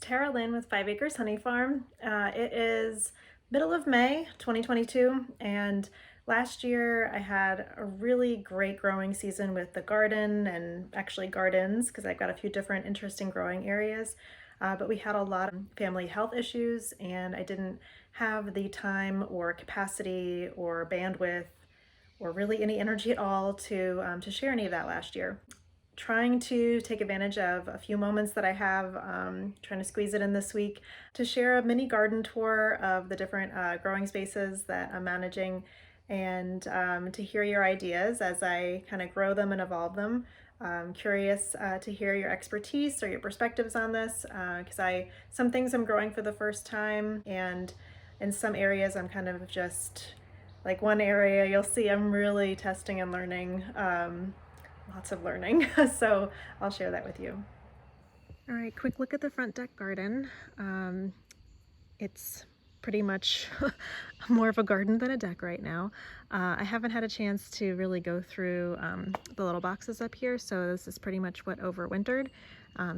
Tara Lynn with 5 Acres Honey Farm. It is middle of May 2022, and last year I had a really great growing season with the garden and actually gardens because I've got a few different interesting growing areas. But we had a lot of family health issues, and I didn't have the time or capacity or bandwidth or really any energy at all to share any of that last year. Trying to take advantage of a few moments that I have, trying to squeeze it in this week to share a mini garden tour of the different growing spaces that I'm managing, and to hear your ideas as I kind of grow them and evolve them. I'm curious to hear your expertise or your perspectives on this, because some things I'm growing for the first time, and in some areas I'm kind of just like one area you'll see I'm really testing and learning. Lots of learning. So I'll share that with you. All right, quick look at the front deck garden. It's pretty much more of a garden than a deck right now. I haven't had a chance to really go through the little boxes up here, so this is pretty much what overwintered.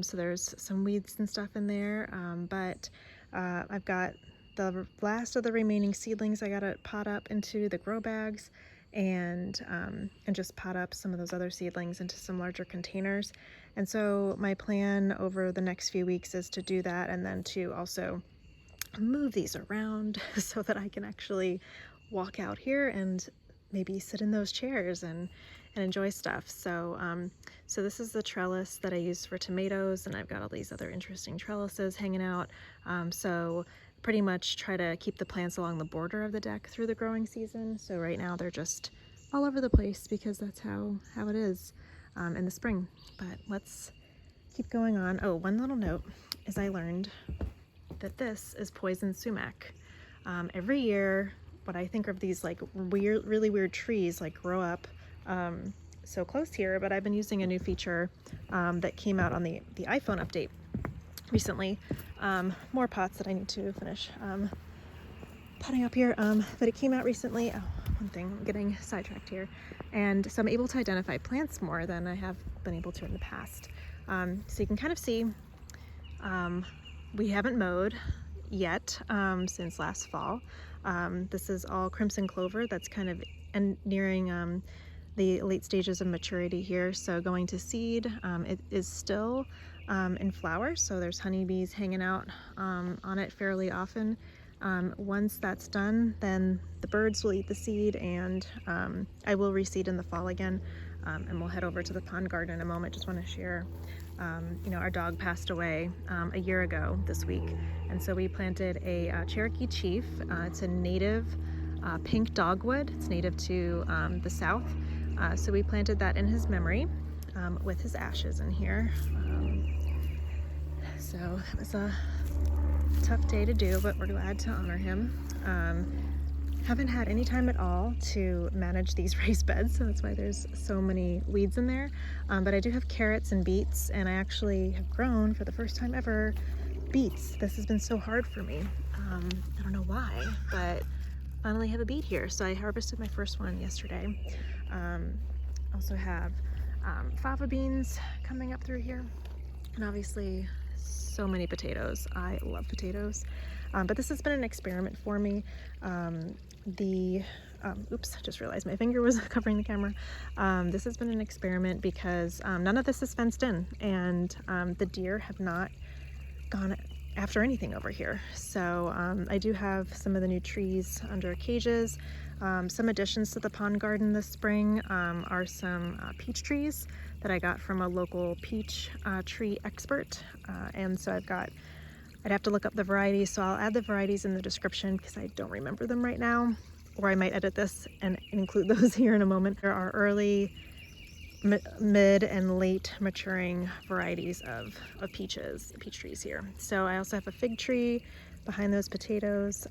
So there's some weeds and stuff in there, but I've got the last of the remaining seedlings I gotta pot up into the grow bags, and just pot up some of those other seedlings into some larger containers. And so my plan over the next few weeks is to do that, and then to also move these around so that I can actually walk out here and maybe sit in those chairs and enjoy stuff. So so this is the trellis that I use for tomatoes, and I've got all these other interesting trellises hanging out. So pretty much try to keep the plants along the border of the deck through the growing season. So right now they're just all over the place because that's how it is in the spring. But let's keep going on. Oh, one little note is I learned that this is poison sumac. Every year, what I think of these like really weird trees like grow up so close here, but I've been using a new feature that came out on the iPhone update recently. More pots that I need to finish potting up here, but it came out recently. Oh, one thing, I'm getting sidetracked here. And so I'm able to identify plants more than I have been able to in the past. So you can kind of see we haven't mowed yet since last fall. This is all crimson clover that's kind of nearing the late stages of maturity here, so going to seed. It is still in flower, so there's honeybees hanging out on it fairly often. Once that's done, then the birds will eat the seed, and I will reseed in the fall again, and we'll head over to the pond garden in a moment. Just want to share, you know, our dog passed away a year ago this week, and so we planted a Cherokee Chief. It's a native pink dogwood. It's native to the south. So we planted that in his memory with his ashes in here. So it was a tough day to do, but we're glad to honor him. Haven't had any time at all to manage these raised beds, so that's why there's so many weeds in there. But I do have carrots and beets, and I actually have grown for the first time ever beets. This has been so hard for me. I don't know why, but finally have a beet here. So I harvested my first one yesterday. Also have fava beans coming up through here, and obviously so many potatoes. I love potatoes, but this has been an experiment for me. Oops, I just realized my finger was covering the camera. This has been an experiment because none of this is fenced in, and the deer have not gone after anything over here. So I do have some of the new trees under cages. Some additions to the pond garden this spring are some peach trees that I got from a local peach tree expert. And so I'd have to look up the varieties, so I'll add the varieties in the description because I don't remember them right now, or I might edit this and include those here in a moment. There are early, mid, and late maturing varieties of peach trees here. So I also have a fig tree behind those potatoes.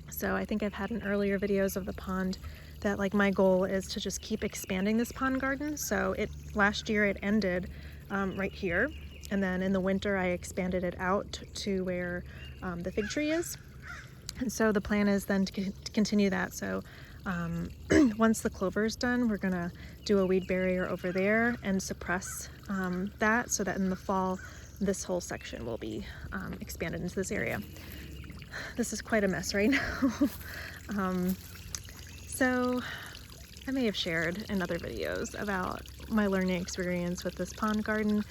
So I think I've had in earlier videos of the pond that like my goal is to just keep expanding this pond garden. So last year it ended right here, and then in the winter I expanded it out to where the fig tree is. And so the plan is then to continue that. So once the clover is done, we're gonna do a weed barrier over there and suppress that, so that in the fall this whole section will be expanded into this area. This is quite a mess right now. So I may have shared in other videos about my learning experience with this pond garden.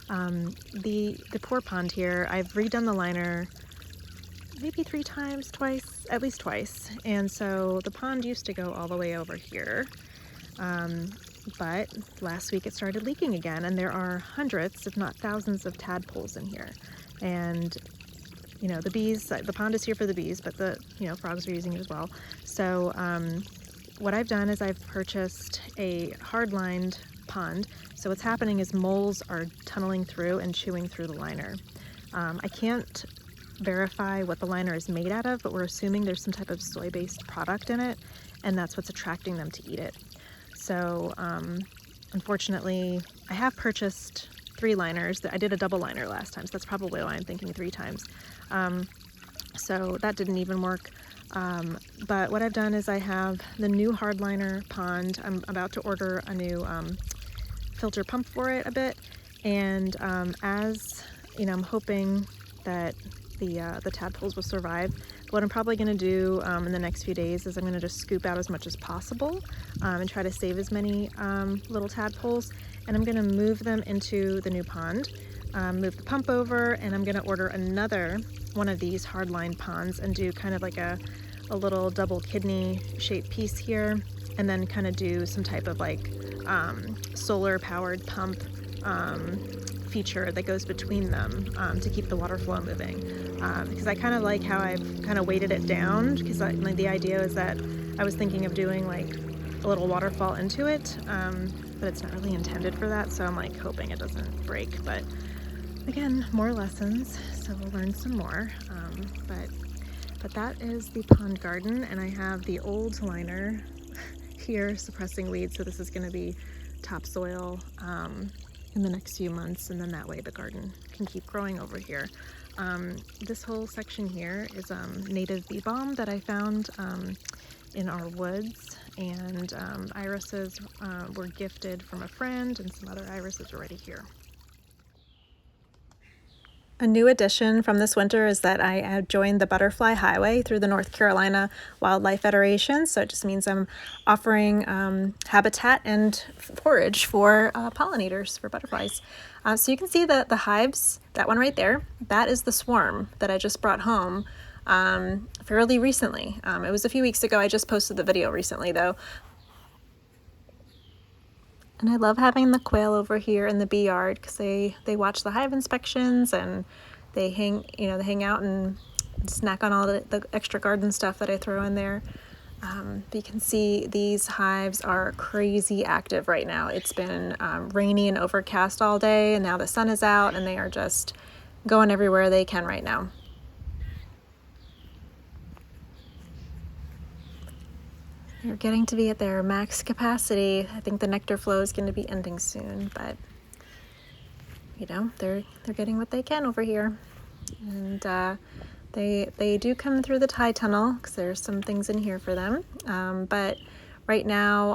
The poor pond here, I've redone the liner maybe twice, at least twice. And so the pond used to go all the way over here. But last week it started leaking again, and there are hundreds, if not thousands, of tadpoles in here. And you know, the bees, the pond is here for the bees, but the, you know, frogs are using it as well. So what I've done is I've purchased a hard-lined pond. So what's happening is moles are tunneling through and chewing through the liner. I can't verify what the liner is made out of, but we're assuming there's some type of soy-based product in it, and that's what's attracting them to eat it. So unfortunately, I have purchased 3 liners. I did a double liner last time, so that's probably why I'm thinking 3 times. So that didn't even work. But what I've done is I have the new hardliner pond. I'm about to order a new filter pump for it a bit, and as you know, I'm hoping that the tadpoles will survive. What I'm probably going to do in the next few days is I'm going to just scoop out as much as possible and try to save as many little tadpoles, and I'm going to move them into the new pond, move the pump over, and I'm going to order another one of these hardline ponds and do kind of like a little double kidney shaped piece here, and then kind of do some type of like solar powered pump feature that goes between them to keep the water flow moving, because I kind of like how I've kind of weighted it down, because like, the idea is that I was thinking of doing like a little waterfall into it, but it's not really intended for that, so I'm like hoping it doesn't break. But again, more lessons, so we'll learn some more. But that is the pond garden, and I have the old liner here suppressing weeds, so this is going to be topsoil in the next few months, and then that way the garden can keep growing over here. This whole section here is native bee balm that I found in our woods, and irises were gifted from a friend, and some other irises are already here. A new addition from this winter is that I have joined the Butterfly Highway through the North Carolina Wildlife Federation. So it just means I'm offering habitat and forage for pollinators, for butterflies. So you can see the hives, that one right there, that is the swarm that I just brought home fairly recently. It was a few weeks ago. I just posted the video recently though. And I love having the quail over here in the bee yard, because they watch the hive inspections, and they hang out and snack on all the extra garden stuff that I throw in there. You can see these hives are crazy active right now. It's been rainy and overcast all day, and now the sun is out, and they are just going everywhere they can right now. They're getting to be at their max capacity. I think the nectar flow is going to be ending soon, but you know, they're getting what they can over here. And they do come through the tie tunnel, because there's some things in here for them. But right now,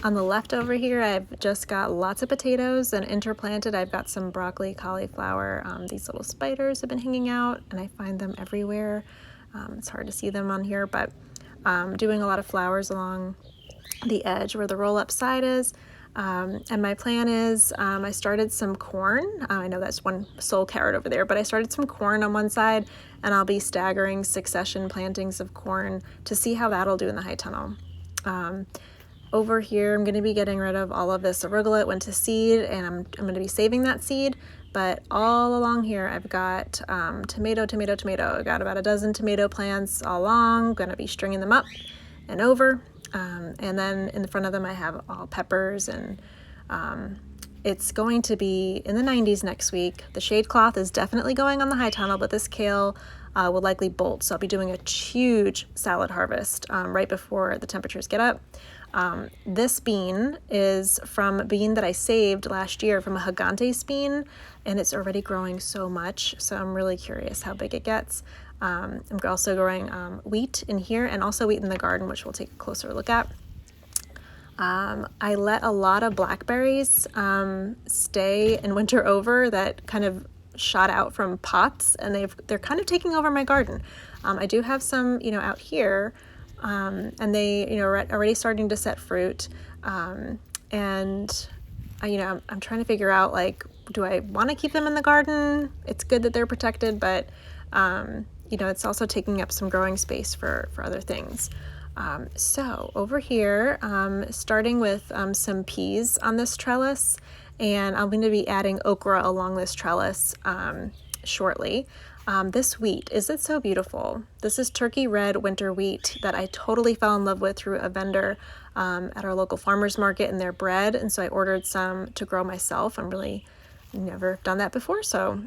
on the left over here, I've just got lots of potatoes, and interplanted I've got some broccoli, cauliflower. These little spiders have been hanging out, and I find them everywhere. It's hard to see them on here, but doing a lot of flowers along the edge where the roll-up side is. And my plan is, I started some corn. I know that's one sole carrot over there, but I started some corn on one side, and I'll be staggering succession plantings of corn to see how that'll do in the high tunnel. Over here, I'm going to be getting rid of all of this arugula. It went to seed, and I'm going to be saving that seed. But all along here, I've got tomato. I've got about a dozen tomato plants all along. I'm going to be stringing them up and over. And then in the front of them, I have all peppers, and it's going to be in the 90s next week. The shade cloth is definitely going on the high tunnel, but this kale will likely bolt. So I'll be doing a huge salad harvest right before the temperatures get up. This bean is from a bean that I saved last year from a Gigantes bean, and it's already growing so much. So I'm really curious how big it gets. I'm also growing wheat in here, and also wheat in the garden, which we'll take a closer look at. I let a lot of blackberries stay and winter over that kind of shot out from pots, and they're kind of taking over my garden. I do have some, out here, and they, are already starting to set fruit. And I'm trying to figure out, like, do I want to keep them in the garden? It's good that they're protected, but it's also taking up some growing space for other things. So over here, starting with some peas on this trellis, and I'm going to be adding okra along this trellis shortly. This wheat, is it so beautiful? This is turkey red winter wheat that I totally fell in love with through a vendor at our local farmers market and their bread, and so I ordered some to grow myself. I'm really never done that before, so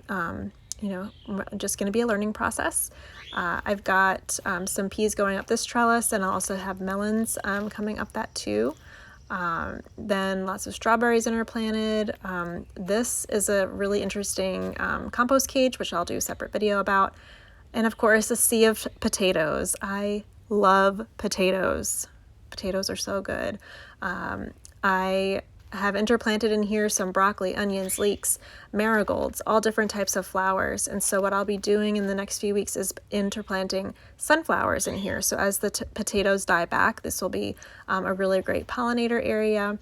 just going to be a learning process. I've got some peas going up this trellis, and I'll also have melons coming up that too. Then lots of strawberries interplanted. This is a really interesting compost cage, which I'll do a separate video about. And of course, a sea of potatoes. I love potatoes. Potatoes are so good. I have interplanted in here some broccoli, onions, leeks, marigolds, all different types of flowers. And so what I'll be doing in the next few weeks is interplanting sunflowers in here. So as the potatoes die back, this will be a really great pollinator area.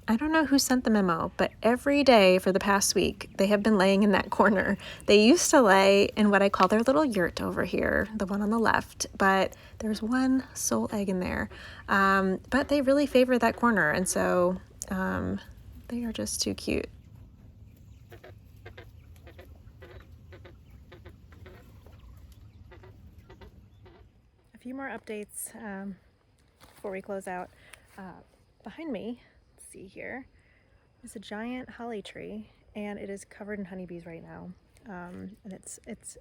I don't know who sent the memo, but every day for the past week, they have been laying in that corner. They used to lay in what I call their little yurt over here, the one on the left, but there's one sole egg in there. But they really favor that corner, and so they are just too cute. A few more updates before we close out. Behind me, see here, is a giant holly tree, and it is covered in honeybees right now. And it's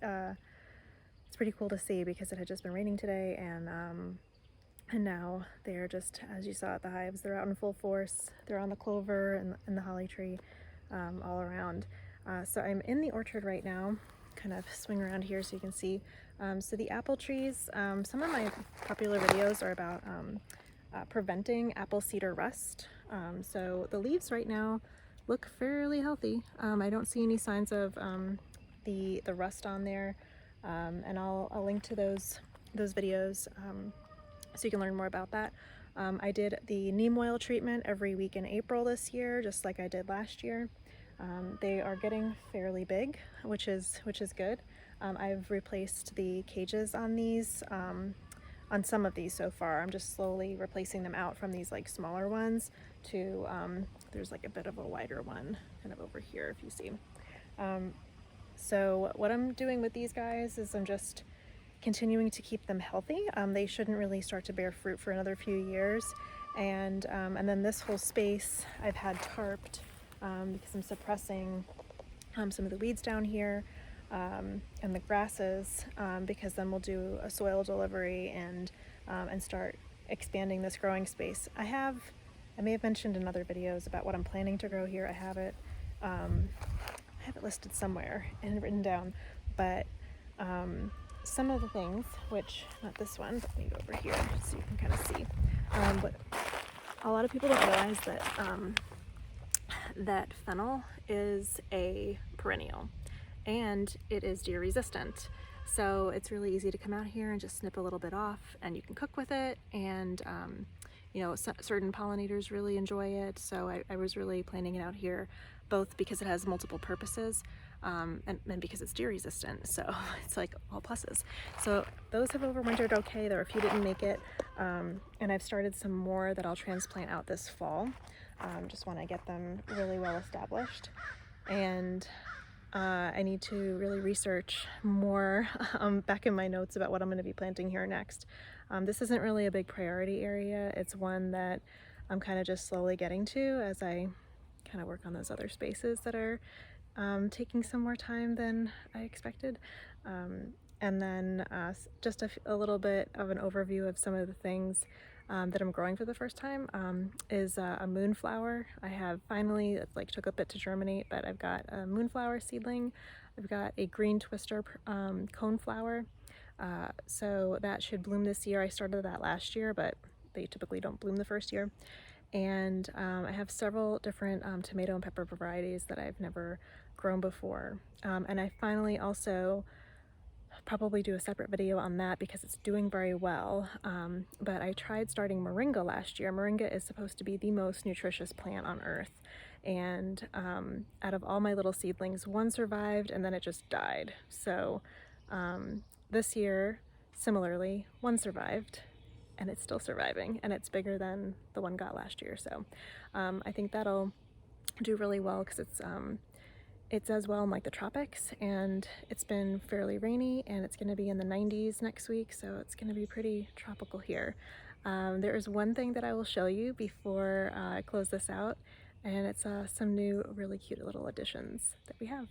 pretty cool to see because it had just been raining today, and now they're just, as you saw at the hives, they're out in full force. They're on the clover and the holly tree all around. So I'm in the orchard right now, kind of swing around here so you can see. So the apple trees, some of my popular videos are about preventing apple cedar rust. So the leaves right now look fairly healthy. I don't see any signs of the rust on there, and I'll link to those videos so you can learn more about that. I did the neem oil treatment every week in April this year, just like I did last year. They are getting fairly big, which is good. I've replaced the cages on these. On some of these so far. I'm just slowly replacing them out from these like smaller ones to, there's like a bit of a wider one kind of over here if you see. So what I'm doing with these guys is I'm just continuing to keep them healthy. They shouldn't really start to bear fruit for another few years. And then this whole space I've had tarped because I'm suppressing some of the weeds down here. And the grasses, because then we'll do a soil delivery and start expanding this growing space. I may have mentioned in other videos about what I'm planning to grow here. I have it listed somewhere and written down, but some of the things, which, not this one, but let me go over here so you can kind of see. But a lot of people don't realize that that fennel is a perennial. And it is deer resistant. So it's really easy to come out here and just snip a little bit off, and you can cook with it. And, certain pollinators really enjoy it. So I was really planning it out here, both because it has multiple purposes and because it's deer resistant. So it's like all pluses. So those have overwintered okay. There are a few didn't make it. And I've started some more that I'll transplant out this fall. Just want to get them really well established. And I need to really research more back in my notes about what I'm going to be planting here next. This isn't really a big priority area. It's one that I'm kind of just slowly getting to as I kind of work on those other spaces that are taking some more time than I expected. And then just a little bit of an overview of some of the things that I'm growing for the first time is a moonflower. I have finally, it like took a bit to germinate, but I've got a moonflower seedling. I've got a green twister coneflower. So that should bloom this year. I started that last year, but they typically don't bloom the first year. and I have several different tomato and pepper varieties that I've never grown before. And I finally also probably do a separate video on that because it's doing very well. But I tried starting Moringa last year. Moringa is supposed to be the most nutritious plant on earth. And out of all my little seedlings, one survived and then it just died. So this year, similarly, one survived and it's still surviving, and it's bigger than the one got last year. So I think that'll do really well because it does well in like the tropics, and it's been fairly rainy, and it's going to be in the 90s next week, so it's going to be pretty tropical here. There is one thing that I will show you before I close this out, and it's some new really cute little additions that we have.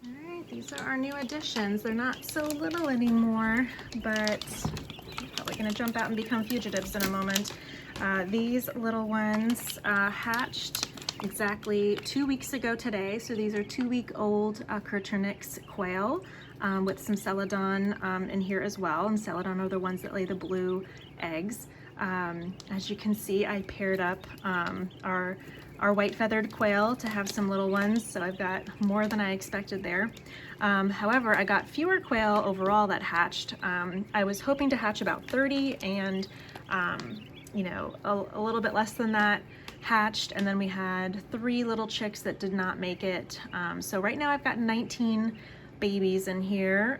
All right, these are our new additions. They're not so little anymore, but probably going to jump out and become fugitives in a moment. These little ones hatched exactly 2 weeks ago today. So these are 2-week-old Kurternix quail with some celadon in here as well. And celadon are the ones that lay the blue eggs. As you can see, I paired up our white-feathered quail to have some little ones, so I've got more than I expected there. However, I got fewer quail overall that hatched. I was hoping to hatch about 30, and you know, a little bit less than that hatched, and then we had 3 little chicks that did not make it. So right now I've got 19 babies in here.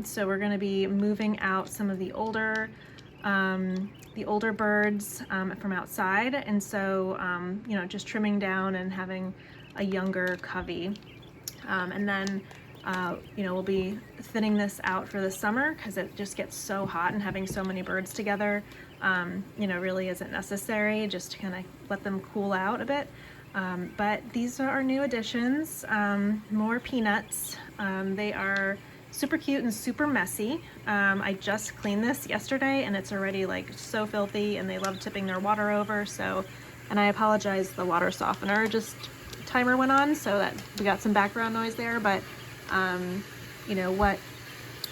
So we're going to be moving out some of the older birds from outside, and so you know, just trimming down and having a younger covey, and then you know, we'll be thinning this out for the summer because it just gets so hot, and having so many birds together you know, really isn't necessary, just to kind of let them cool out a bit. But these are our new additions. More peanuts. They are super cute and super messy. I just cleaned this yesterday and it's already like so filthy, and they love tipping their water over. So, and I apologize, the water softener timer went on, so that we got some background noise there. But you know, what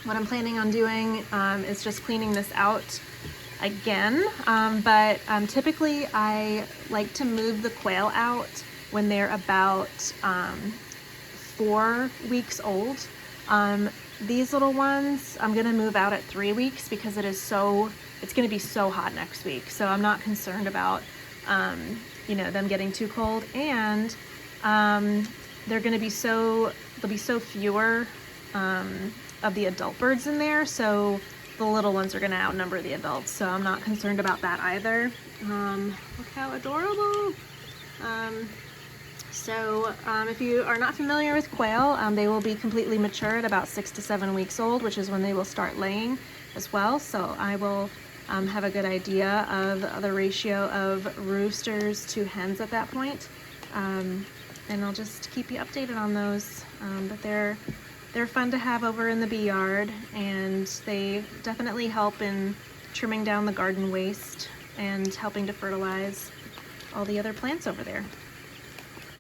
I'm planning on doing is just cleaning this out again. But typically I like to move the quail out when they're about 4 weeks old. These little ones I'm gonna move out at 3 weeks because it's gonna be so hot next week. So I'm not concerned about you know, them getting too cold, and there'll be so fewer of the adult birds in there, so the little ones are gonna outnumber the adults. So I'm not concerned about that either. Look how adorable. If you are not familiar with quail, they will be completely mature at about 6 to 7 weeks old, which is when they will start laying as well. So I will have a good idea of the ratio of roosters to hens at that point. And I'll just keep you updated on those. But they're fun to have over in the bee yard, and they definitely help in trimming down the garden waste and helping to fertilize all the other plants over there.